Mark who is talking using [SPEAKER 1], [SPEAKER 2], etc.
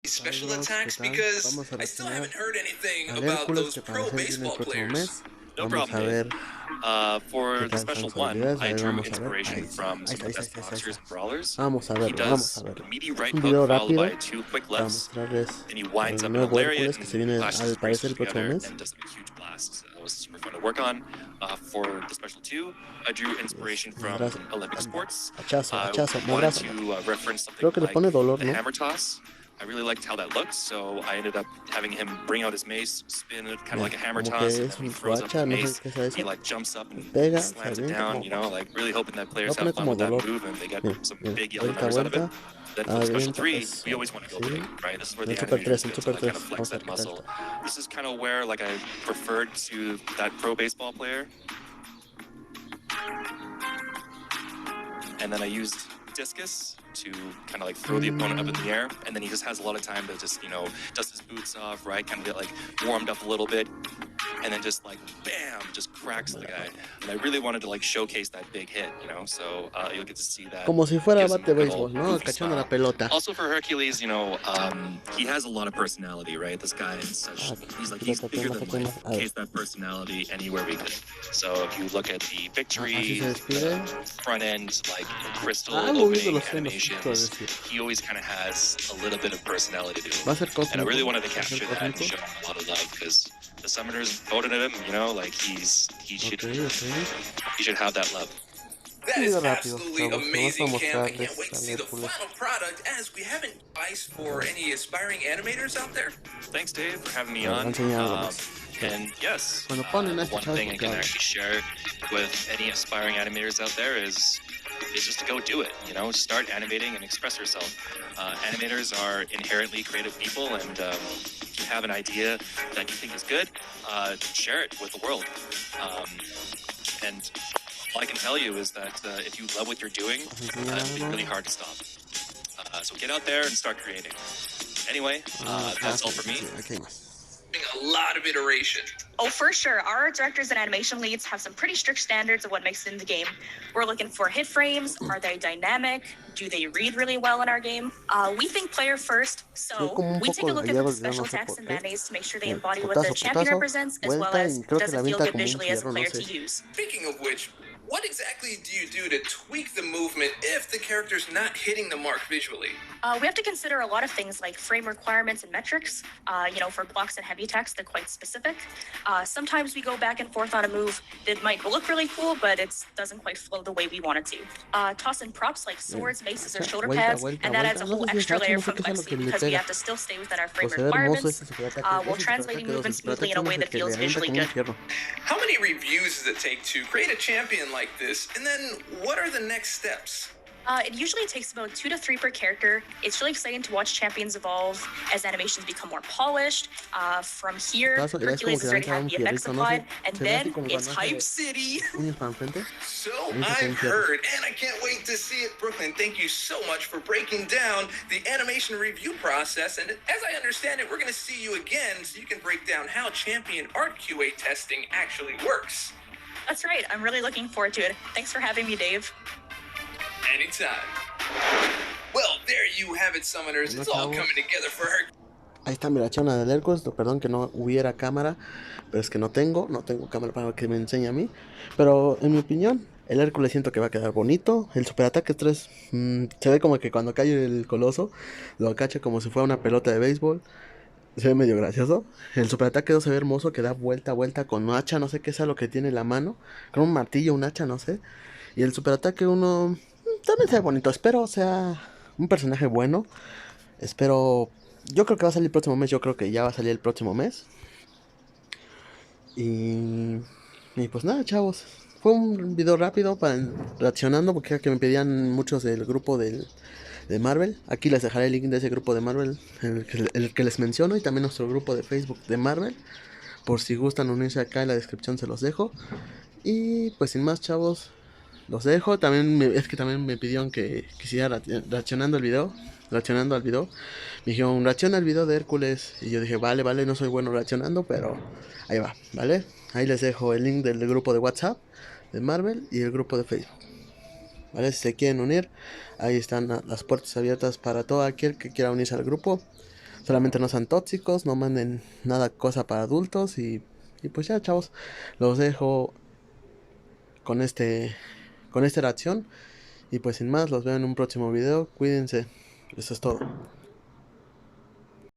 [SPEAKER 1] special
[SPEAKER 2] Bros,
[SPEAKER 1] attacks
[SPEAKER 2] ¿qué tal?
[SPEAKER 1] because
[SPEAKER 2] Vamos a
[SPEAKER 1] I still
[SPEAKER 2] reaccionar
[SPEAKER 1] haven't heard anything
[SPEAKER 2] al
[SPEAKER 1] about
[SPEAKER 2] Hércules
[SPEAKER 1] those
[SPEAKER 2] que
[SPEAKER 1] pro
[SPEAKER 2] parece viene el
[SPEAKER 1] baseball
[SPEAKER 2] próximo
[SPEAKER 1] players.
[SPEAKER 2] mes.
[SPEAKER 3] No
[SPEAKER 2] Vamos
[SPEAKER 3] problem,
[SPEAKER 2] a ver
[SPEAKER 3] Dave. For
[SPEAKER 2] qué
[SPEAKER 3] the
[SPEAKER 2] tal están
[SPEAKER 3] special
[SPEAKER 2] sus
[SPEAKER 3] one,
[SPEAKER 2] habilidades. A
[SPEAKER 3] I
[SPEAKER 2] ver,
[SPEAKER 3] drew
[SPEAKER 2] vamos a ver.
[SPEAKER 3] inspiration from some of the
[SPEAKER 2] Ahí
[SPEAKER 3] best boxers
[SPEAKER 2] está.
[SPEAKER 3] and brawlers.
[SPEAKER 2] Vamos a
[SPEAKER 3] He
[SPEAKER 2] verlo, vamos a
[SPEAKER 3] does
[SPEAKER 2] verlo.
[SPEAKER 3] a meaty
[SPEAKER 2] Es
[SPEAKER 3] right
[SPEAKER 2] un
[SPEAKER 3] hook
[SPEAKER 2] video
[SPEAKER 3] followed
[SPEAKER 2] rápido
[SPEAKER 3] by 2 quick
[SPEAKER 2] para
[SPEAKER 3] lefts.
[SPEAKER 2] mostrarles
[SPEAKER 3] Then he winds
[SPEAKER 2] el
[SPEAKER 3] up in a
[SPEAKER 2] nuevo
[SPEAKER 3] lariat
[SPEAKER 2] Hércules que se viene
[SPEAKER 3] and clashes
[SPEAKER 2] al
[SPEAKER 3] his
[SPEAKER 2] parecer
[SPEAKER 3] bracers
[SPEAKER 2] el próximo
[SPEAKER 3] together
[SPEAKER 2] mes.
[SPEAKER 3] and does a huge blast. That was super fun to work on. For the special 2, I drew inspiration from Olympic sports.
[SPEAKER 2] Hachazo, hachazo,
[SPEAKER 3] Wanted
[SPEAKER 2] madrazo.
[SPEAKER 3] to reference something
[SPEAKER 2] Creo que le
[SPEAKER 3] like
[SPEAKER 2] pone dolor,
[SPEAKER 3] the
[SPEAKER 2] ¿no?
[SPEAKER 3] hammer toss. I really liked how that looked, so I ended up having him bring out his mace, spin it kind of like a hammer
[SPEAKER 2] Como
[SPEAKER 3] toss,
[SPEAKER 2] que
[SPEAKER 3] and
[SPEAKER 2] es
[SPEAKER 3] then he
[SPEAKER 2] un
[SPEAKER 3] throws up
[SPEAKER 2] hacha,
[SPEAKER 3] the
[SPEAKER 2] no sé
[SPEAKER 3] mace.
[SPEAKER 2] qué sea
[SPEAKER 3] He
[SPEAKER 2] eso.
[SPEAKER 3] like jumps up and
[SPEAKER 2] Pega, se
[SPEAKER 3] slams it
[SPEAKER 2] avienta
[SPEAKER 3] down,
[SPEAKER 2] como...
[SPEAKER 3] you know, like really hoping that
[SPEAKER 2] Va a
[SPEAKER 3] players
[SPEAKER 2] poner
[SPEAKER 3] have fun
[SPEAKER 2] como
[SPEAKER 3] with that
[SPEAKER 2] dolor.
[SPEAKER 3] move and they get some big yellow
[SPEAKER 2] Vuelta,
[SPEAKER 3] numbers out of it.
[SPEAKER 2] vuelta.
[SPEAKER 3] Then for the special
[SPEAKER 2] Avienta
[SPEAKER 3] 3,
[SPEAKER 2] eso.
[SPEAKER 3] we always want to go
[SPEAKER 2] Sí.
[SPEAKER 3] big, right? This is where
[SPEAKER 2] El
[SPEAKER 3] the
[SPEAKER 2] Super 3,
[SPEAKER 3] animators
[SPEAKER 2] el
[SPEAKER 3] get to
[SPEAKER 2] Super
[SPEAKER 3] like kind
[SPEAKER 2] 3.
[SPEAKER 3] of flex
[SPEAKER 2] Vamos a ver
[SPEAKER 3] that
[SPEAKER 2] qué tal
[SPEAKER 3] muscle.
[SPEAKER 2] está.
[SPEAKER 3] This is kind of where like I preferred to that pro baseball player. And then I used discus to kind of like throw the opponent up in the air, and then he just has a lot of time to just, you know, dust his boots off, right? Kind of get like warmed up a little bit, and then just like bam, just cracks the guy. And I really wanted to like showcase that big hit, you know, so you'll get to see that.
[SPEAKER 2] Como si fuera
[SPEAKER 3] Gives him
[SPEAKER 2] bate
[SPEAKER 3] a good
[SPEAKER 2] béisbol,
[SPEAKER 3] old
[SPEAKER 2] ¿no?
[SPEAKER 3] goofy
[SPEAKER 2] Cachando la
[SPEAKER 3] smile.
[SPEAKER 2] pelota.
[SPEAKER 3] Also for Hercules, you know, he has a lot of personality, right? This guy is such, he's bigger than life. Case that personality anywhere we could. So if you look at the victory,
[SPEAKER 2] Así se despide.
[SPEAKER 3] front end, like crystal
[SPEAKER 2] Moviendo
[SPEAKER 3] opening
[SPEAKER 2] los senos,
[SPEAKER 3] animations, he always kind of has a little bit of personality to him.
[SPEAKER 2] Va a ser
[SPEAKER 3] And I
[SPEAKER 2] cósmico.
[SPEAKER 3] really wanted to
[SPEAKER 2] Va a ser
[SPEAKER 3] capture that and
[SPEAKER 2] cósmico.
[SPEAKER 3] show him a lot of love because the summoners voted him, you know, like he should have that love.
[SPEAKER 1] That is
[SPEAKER 2] Video rápido,
[SPEAKER 1] absolutely
[SPEAKER 2] chavos.
[SPEAKER 1] amazing,
[SPEAKER 2] Vamos a
[SPEAKER 1] Cam. I can't
[SPEAKER 2] mostrarles
[SPEAKER 1] wait to
[SPEAKER 2] al
[SPEAKER 1] see the
[SPEAKER 2] Hércules.
[SPEAKER 1] final product, as we haven't advice for any aspiring animators out there.
[SPEAKER 3] Thanks, Dave, for having me
[SPEAKER 2] Voy a
[SPEAKER 3] on.
[SPEAKER 2] enseñar algo más.
[SPEAKER 3] And yes,
[SPEAKER 2] Cuando ponen a este
[SPEAKER 3] one
[SPEAKER 2] chavo
[SPEAKER 3] thing I can
[SPEAKER 2] que
[SPEAKER 3] actually share with any aspiring animators out there is just to go do it. You know, start animating and express yourself. Animators are inherently creative people, and if you have an idea that you think is good, share it with the world. And all I can tell you is that if you love what you're doing, it'll be really hard to stop. So get out there and start creating. Anyway, that's all for me.
[SPEAKER 2] Aquí hay más.
[SPEAKER 1] A lot of iteration.
[SPEAKER 4] Oh, for sure. Our art directors and animation leads have some pretty strict standards of what makes it in the game. We're looking for hit frames. Are they dynamic? Do they read really well in our game? We think player first, so we take a look at the special attacks and mayonnaise to make sure they embody what the champion represents, as well as does it feel good visually as a player to use.
[SPEAKER 1] Speaking of which, what exactly do you do to tweak the movement if the character's not hitting the mark visually?
[SPEAKER 4] We have to consider a lot of things like frame requirements and metrics. You know, for blocks and heavy attacks, they're quite specific. Sometimes we go back and forth on a move that might look really cool, but it doesn't quite flow the way we want it to. Toss in props like swords, maces, or shoulder pads, and that adds a whole extra layer of complexity because we have to still stay within our frame requirements while translating movements smoothly in a way that feels visually good.
[SPEAKER 1] How many reviews does it take to create a champion like this? And then what are the next steps?
[SPEAKER 4] It usually takes about 2 to 3 per character. It's really exciting to watch champions evolve as animations become more polished. From here, Hercules is already had the effects applied, and then it's Hype City.
[SPEAKER 1] So I've heard, and I can't wait to see it. Brooklyn, thank you so much for breaking down the animation review process. And as I understand it, we're going to see you again so you can break down how champion art QA testing actually works.
[SPEAKER 4] That's right. I'm really looking forward to it. Thanks for having me, Dave.
[SPEAKER 1] Anytime. Well, there you have it, summoners. It's all coming together for her.
[SPEAKER 2] Ahí está mi reacciona del Hércules. Perdón que no hubiera cámara, pero es que no tengo cámara para que me enseñe a mí. Pero en mi opinión, el Hércules siento que va a quedar bonito. El superataque 3 se ve como que cuando cae el coloso lo acacha como si fuera una pelota de béisbol. Se ve medio gracioso. El superataque 2 se ve hermoso, que da vuelta con un hacha, no sé qué sea lo que tiene en la mano. Con un martillo, un hacha, no sé. Y el superataque 1 también se ve bonito. Espero sea un personaje bueno. Espero... Yo creo que va a salir el próximo mes. Yo creo que ya va a salir el próximo mes. Y pues nada, chavos. Fue un video rápido para reaccionando, porque que me pedían muchos del grupo de Marvel. Aquí les dejaré el link de ese grupo de Marvel, el que les menciono, y también nuestro grupo de Facebook de Marvel. Por si gustan unirse acá, en la descripción se los dejo. Y pues sin más, chavos, los dejo. También me pidieron que quisiera reaccionando al video. Me dijeron, reacciona al video de Hércules. Y yo dije, vale, no soy bueno reaccionando, pero ahí va, ¿vale? Ahí les dejo el link del grupo de WhatsApp de Marvel y el grupo de Facebook, ¿vale? Si se quieren unir, ahí están las puertas abiertas para todo aquel que quiera unirse al grupo. Solamente no sean tóxicos, no manden nada cosa para adultos y pues ya, chavos, los dejo con con esta reacción y pues sin más, los veo en un próximo video. Cuídense, eso es todo.